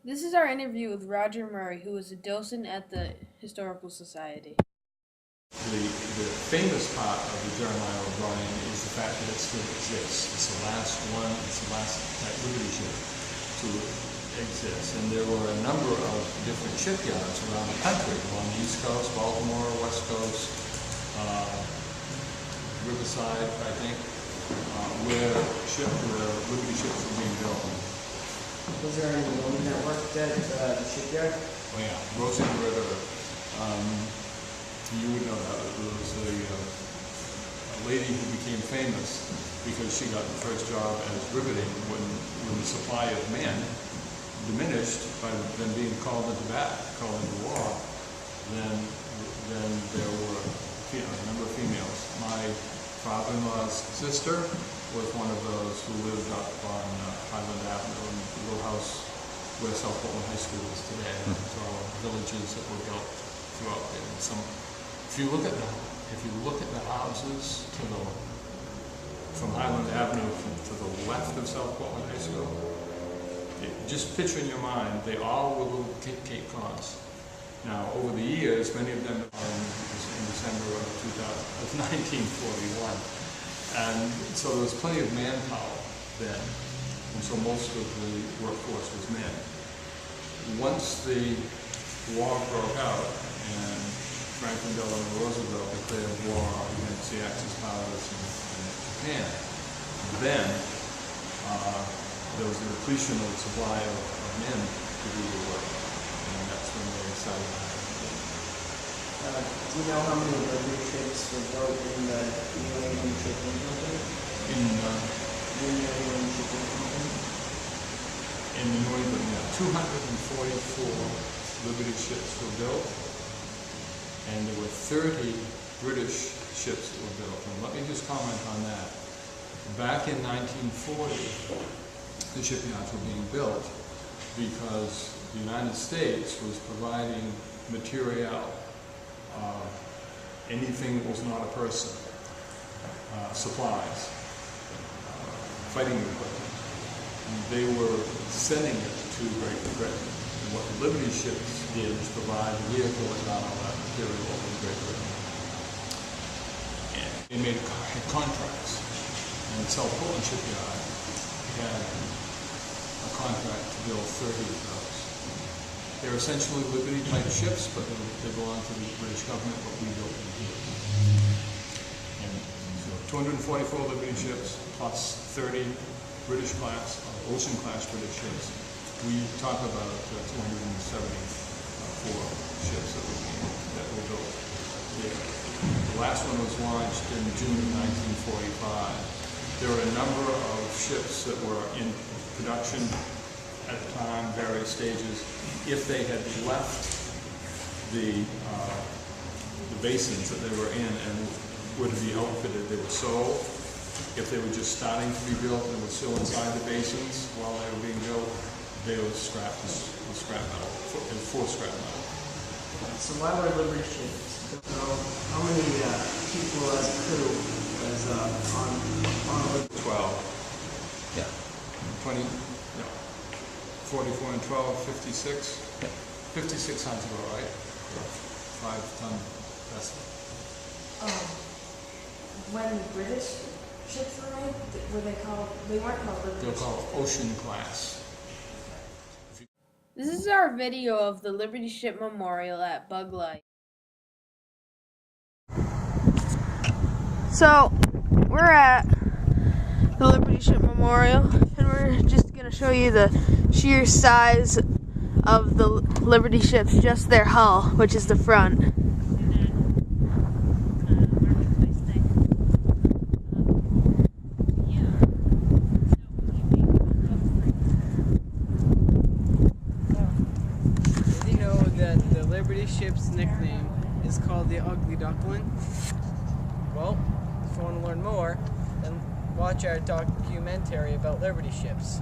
This is our interview with Roger Murray, who is a docent at the Historical Society. The famous part of the Jeremiah O'Brien is the fact that it still exists. It's the last one, it's the last Liberty ship to exist. And there were a number of different shipyards around the country, along the East Coast, Baltimore, West Coast, Riverside, I think, where Liberty ships were being built. Was there any women that worked at the shipyard? Oh yeah, Rosie Ritter. You would know that. There was a lady who became famous because she got the first job as riveting when the supply of men diminished by them being called into war. Then there were a number of females. My father-in-law's sister was one of those who lived up on Highland Avenue in the little house where South Portland High School is today. It's all villages that were built throughout there. If you look at the houses from Highland Avenue to the left of South Portland High School, just picture in your mind, they all were little Cape Cods. Now, over the years, many of them are in December of 1941. And so there was plenty of manpower then, and so most of the workforce was men. Once the war broke out and Franklin Delano Roosevelt declared war against the Axis powers in Japan, then there was a depletion of the supply of men to do the work, and that's when they started hiring. Do you know how many Liberty ships were built in the New England Shipping Company? In The New England Shipping Company? in New England, yeah, 244 Liberty ships were built, and there were 30 British ships that were built. And let me just comment on that. Back in 1940, the shipyards were being built because the United States was providing material, anything that was not a person, supplies, fighting equipment. And they were sending it to Great Britain. And what the Liberty ships did was provide a vehicle that got all that material over to Great Britain. And they had contracts. And South Portland Shipyard had a contract to build 30 of those. They're essentially Liberty-type ships, but they belong to the British government, but we built them here. And so 244 Liberty ships plus 30 British class, ocean class British ships. We talk about 274 ships that were built there. The last one was launched in June of 1945. There were a number of ships that were in production at the time, various stages. If they had left the basins that they were in and were to be outfitted, they were sold. If they were just starting to be built and were still inside the basins while they were being built, they were scrapped with scrap metal, for scrap metal. So why were Liberty ships? So how many people as a crew was on Liberty? 12. Yeah. 20, no. 44 and 12, 56. Yeah. 56 sounds about right for a 5-ton vessel. When British ships were made, they weren't called Liberty They're ships. called ocean class. This is our video of the Liberty Ship Memorial at Bug Light. So, we're at the Liberty Ship Memorial, and we're just going to show you the sheer size of the Liberty ships, just their hull, which is the front. Did you know that the Liberty ship's nickname is called the Ugly Duckling? Well, if you want to learn more, then watch our documentary about Liberty ships.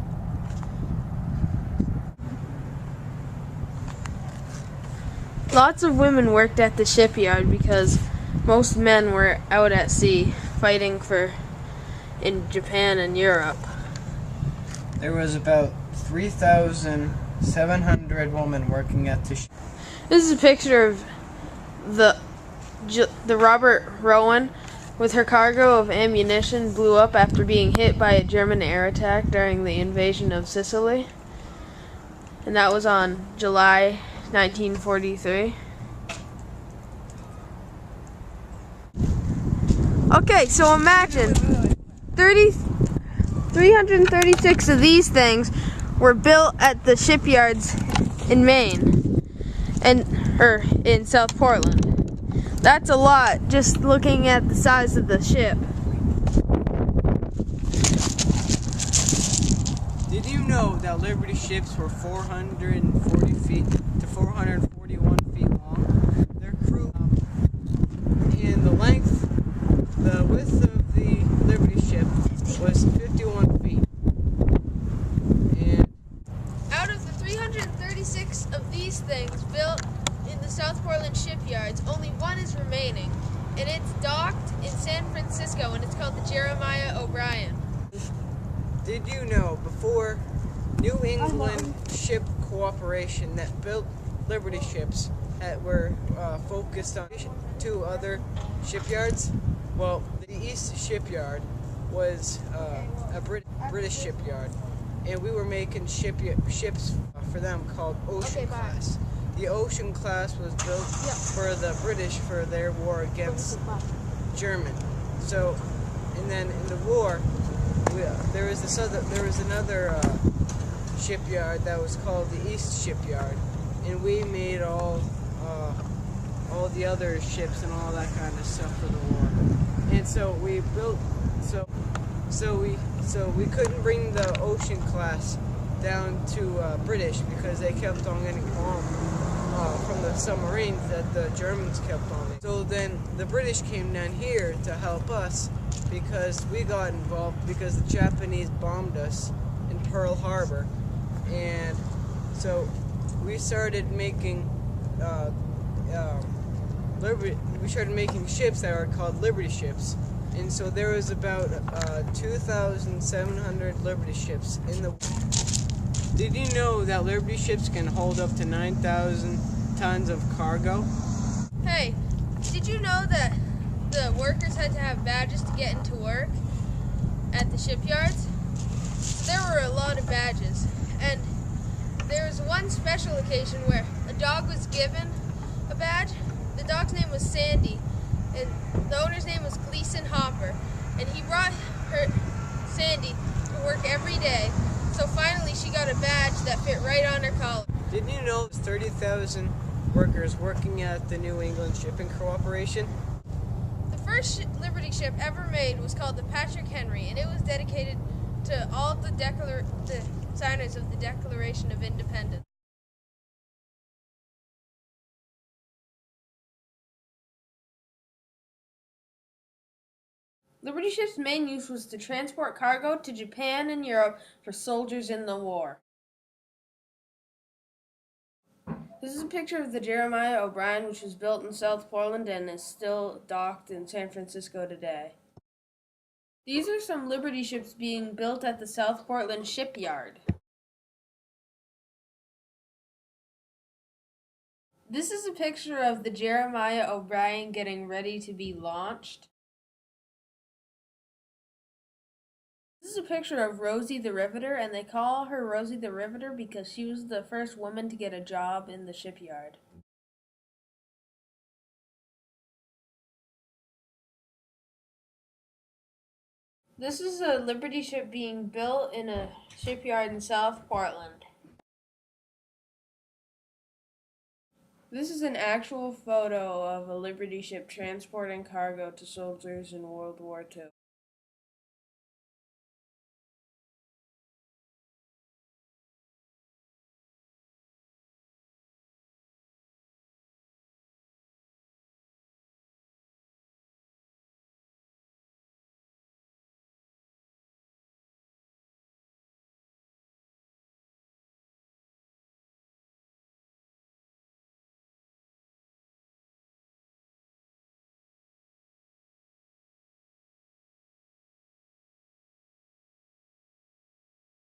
Lots of women worked at the shipyard because most men were out at sea fighting in Japan and Europe. There was about 3,000 700 women working at the ship. This is a picture of the Robert Rowan with her cargo of ammunition blew up after being hit by a German air attack during the invasion of Sicily. And that was on July 1943. Okay, so imagine 336 of these things were built at the shipyards in Maine or in South Portland. That's a lot just looking at the size of the ship. Did you know that Liberty ships were 440 feet to 441 feet long? Their crew and the width of the Liberty ship was 51 feet. And Out of the 336 of these things built in the South Portland shipyards, only one is remaining, and it's docked in San Francisco, and it's called the Jeremiah O'Brien. did you know before New England Ship Corporation that built Liberty ships that were focused on two other shipyards? Well, the East Shipyard was a British shipyard, and we were making ships for them called Ocean Class. The Ocean Class was built for the British for their war against German. So, and then in the war, there was another shipyard that was called the East Shipyard, and we made all the other ships and all that kind of stuff for the war. And so we built so we couldn't bring the Ocean Class down to British because they kept on getting bombed from the submarines that the Germans kept on. So then the British came down here to help us because we got involved because the Japanese bombed us in Pearl Harbor, and so we started making ships that were called Liberty ships. And so there was about 2,700 Liberty ships in the. Did you know that Liberty ships can hold up to 9,000 tons of cargo? Hey, did you know that the workers had to have badges to get into work at the shipyards? So there were a lot of badges, and there was one special occasion where a dog was given a badge. The dog's name was Sandy, and the owner's name was Gleason Hopper, and he brought Sandy to work every day. So finally she got a badge that fit right on her collar. Did you know there's 30,000 workers working at the New England Shipping Corporation? The first Liberty ship ever made was called the Patrick Henry, and it was dedicated to all the signers of the Declaration of Independence. Liberty ships' main use was to transport cargo to Japan and Europe for soldiers in the war. This is a picture of the Jeremiah O'Brien, which was built in South Portland and is still docked in San Francisco today. These are some Liberty ships being built at the South Portland shipyard. This is a picture of the Jeremiah O'Brien getting ready to be launched. This is a picture of Rosie the Riveter, and they call her Rosie the Riveter because she was the first woman to get a job in the shipyard. This is a Liberty ship being built in a shipyard in South Portland. This is an actual photo of a Liberty ship transporting cargo to soldiers in World War II.